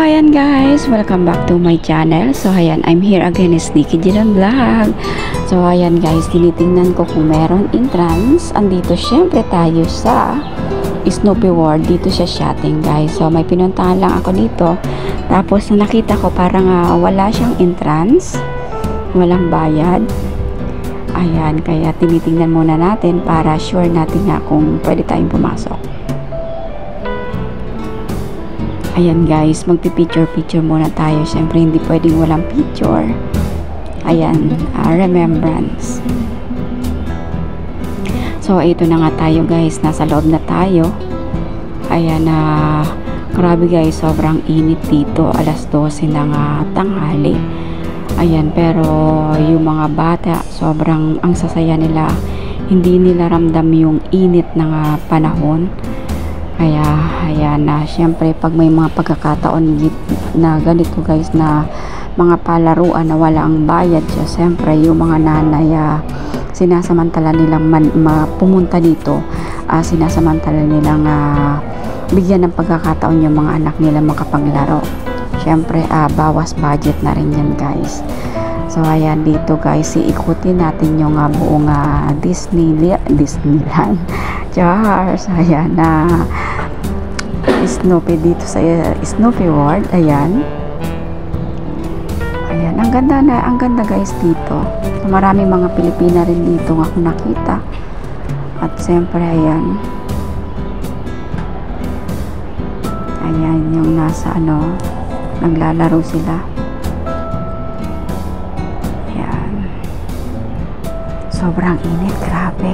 ayan guys, welcome back to my channel. So ayan, I'm here again is Nikki Jilan Vlog. So ayan guys, tinitingnan ko kung meron entrance. Andito syempre tayo sa Snoopy World. Dito siya shooting guys. So may pinuntahan lang ako dito. Tapos nakita ko parang wala siyang entrance. Walang bayad. Ayan, kaya tinitingnan muna natin para sure natin nga kung pwede tayong pumasok. Ayan guys, magpipicture-picture muna tayo. Siyempre hindi pwedeng walang picture. Ayan, remembrance. So ito na nga tayo guys, nasa loob na tayo. Ayan, grabe guys, sobrang init dito. Alas 12 ng tanghali. Ayan, pero yung mga bata, sobrang ang sasaya nila. Hindi nila ramdam yung init ng panahon. Kaya, ayan na, syempre pag may mga pagkakataon na ganito guys, na mga palaruan na wala ang bayad siya, syempre yung mga nanay, sinasamantala nilang pumunta dito, sinasamantala nilang bigyan ng pagkakataon yung mga anak nila makapaglaro. Syempre, bawas budget na rin yan guys. So, ayan dito guys, iikutin natin yung buong Disneyland. Charles, ayan na Snoopy dito sa Snoopy World. Ayan. Ayan, ang ganda guys dito. So, marami mga Pilipina rin dito ako nakita. At siyempre, ayan. Ayan, yung nasa naglalaro sila. Ayan. Sobrang init, grabe.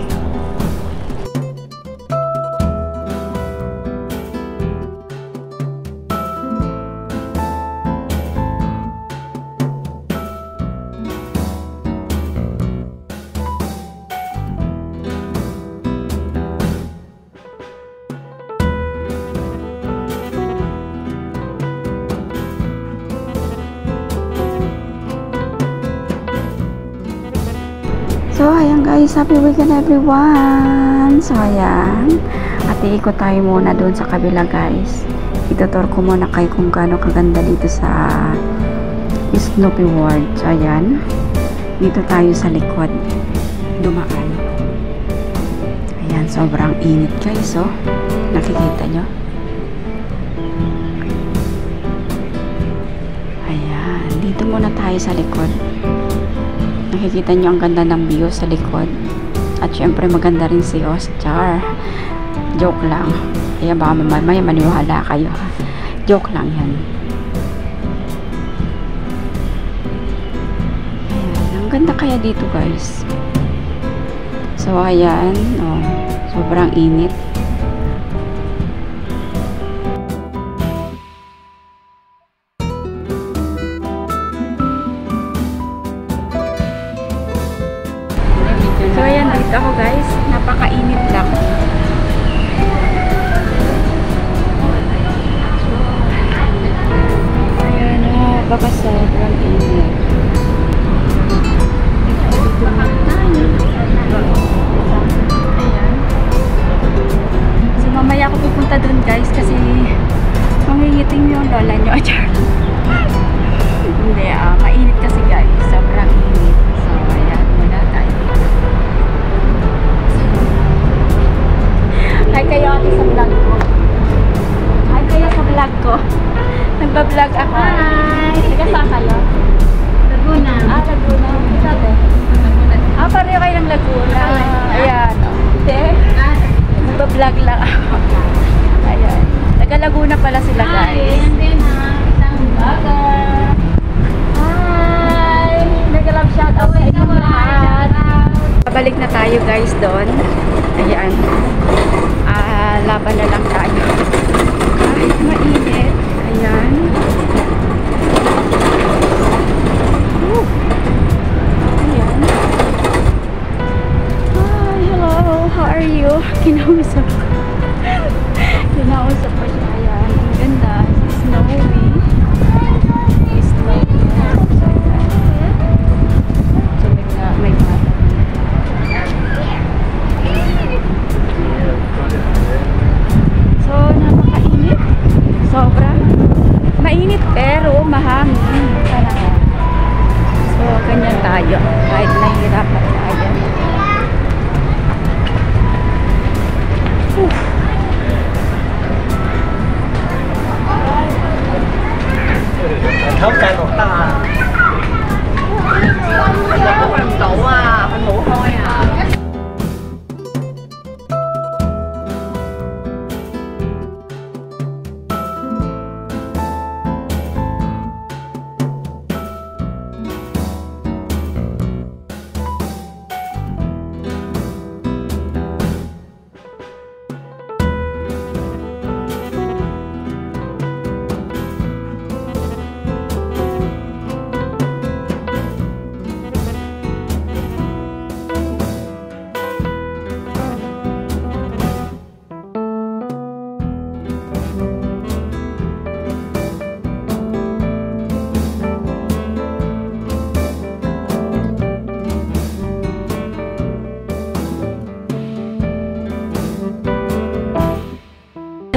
So, ayan guys, happy weekend everyone. So, ayan. At iikot tayo muna doon sa kabila guys. Itutur ko muna kayo kung gaano kaganda dito sa Snoopy World. So, ayan. Dito tayo sa likod. Dumaan. Ayan, sobrang init guys, oh. Nakikita nyo? Ayan. Dito muna tayo sa likod. Nakikita nyo ang ganda ng view sa likod. At syempre maganda rin si Oscar. Joke lang. Kaya baka may maniwala kayo. Joke lang yan. Ayan. Ang ganda kaya dito guys. So ayan. Oh, sobrang init. So ayan, dito ako guys, napakainit lang. Ayan na, baka sobrang init. Ayan. So mamaya ako pupunta dun guys kasi mangingiting yung lola nyo. Hindi, mainit kasi guys, sobrang init. So ayan, muna tayo. Hi kayo ate sa vlog ko. Hi kayo sa vlog ko. Nagba-vlog ako. Hi! Taga saan kayo? Laguna. Laguna. Saan? Pareho kayo ng Laguna. Ayan. Hindi. Nagba-vlog lang ako. Ayan. Taga Laguna pala sila guys. Hi! Ayan isang vlogger. Hi! Nag-love shoutout sa inyong lahat. Pabalik na tayo guys doon. Ayan. Laban na lang tayo. Ay, mainit. Ayan. Ayan. Hi, hello. How are you? Kinausap ko. Kinausap ko siya. Ayan. Ang ganda. Snowy. Snowy. So, may bata. So, napakainit. Sobra. Mainit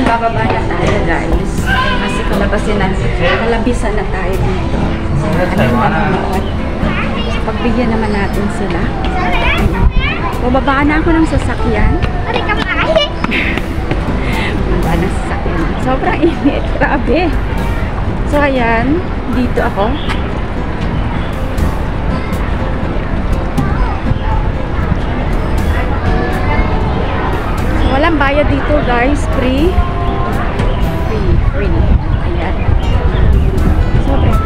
bababa na tayo guys. Kasi kalabisan na tayo dito. So, pagbigyan naman natin sila. Bababa na ako ng sasakyan. Bababa ng sasakyan. Sobrang init. Grabe. So, ayan. Dito ako. So, walang bayad dito guys. Free. Free. Ayan. Sobrang.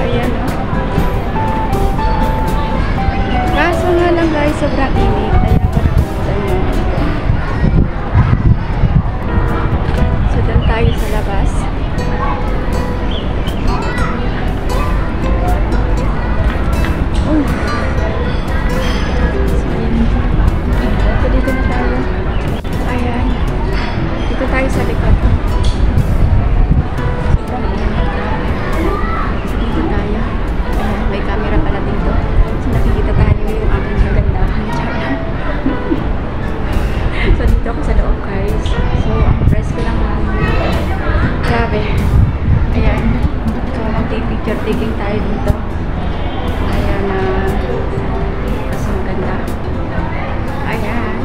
Ayan. Kaso nga lang guys, sobrang init. Ayan. So, doon tayo sa labas. So, dito na tayo. Ayan. Dito tayo sa likod. So, dito tayo. Ayan, may camera pala dito. So, nakikita tayo yung aking kagandahan. So, dito ako sa loob guys. So, ang press ko lang. Grabe. Ayan. So, mag-picture taking tayo dito. Ayan na. Kasi maganda. Ayan.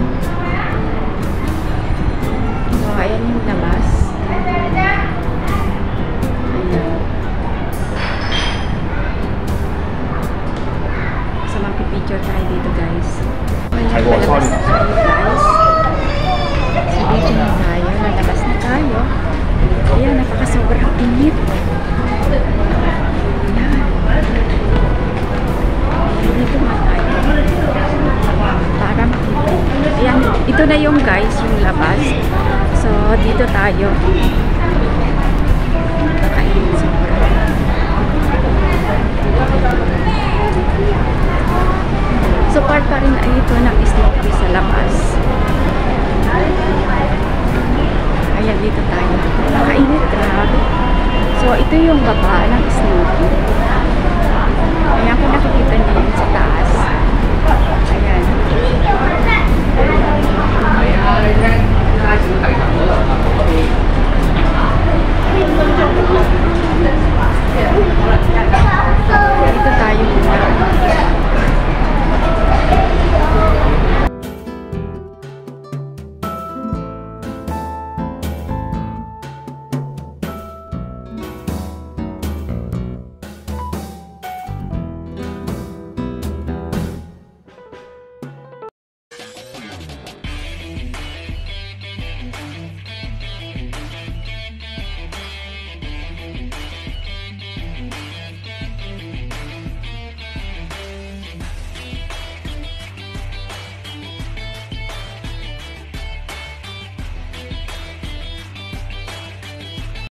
So, ayan yung labas. Ayan. So, mag-picture tayo dito guys. Ayan, palabas na tayo guys. So, dito na tayo. Nalabas na tayo. Ayan, napaka-sobrang init. Ayan. Dito na tayo. Para makita. Ayan, ito na yung guys, yung labas. So, dito tayo. Nakainit sobrang. So, part pa rin ay ito ng Snoopy sa labas. Ayan, dito tayo. Nakainit, grabe. So, ito yung baba ng Snoopy. Ayan, kung nakikita niyo yun sa taas.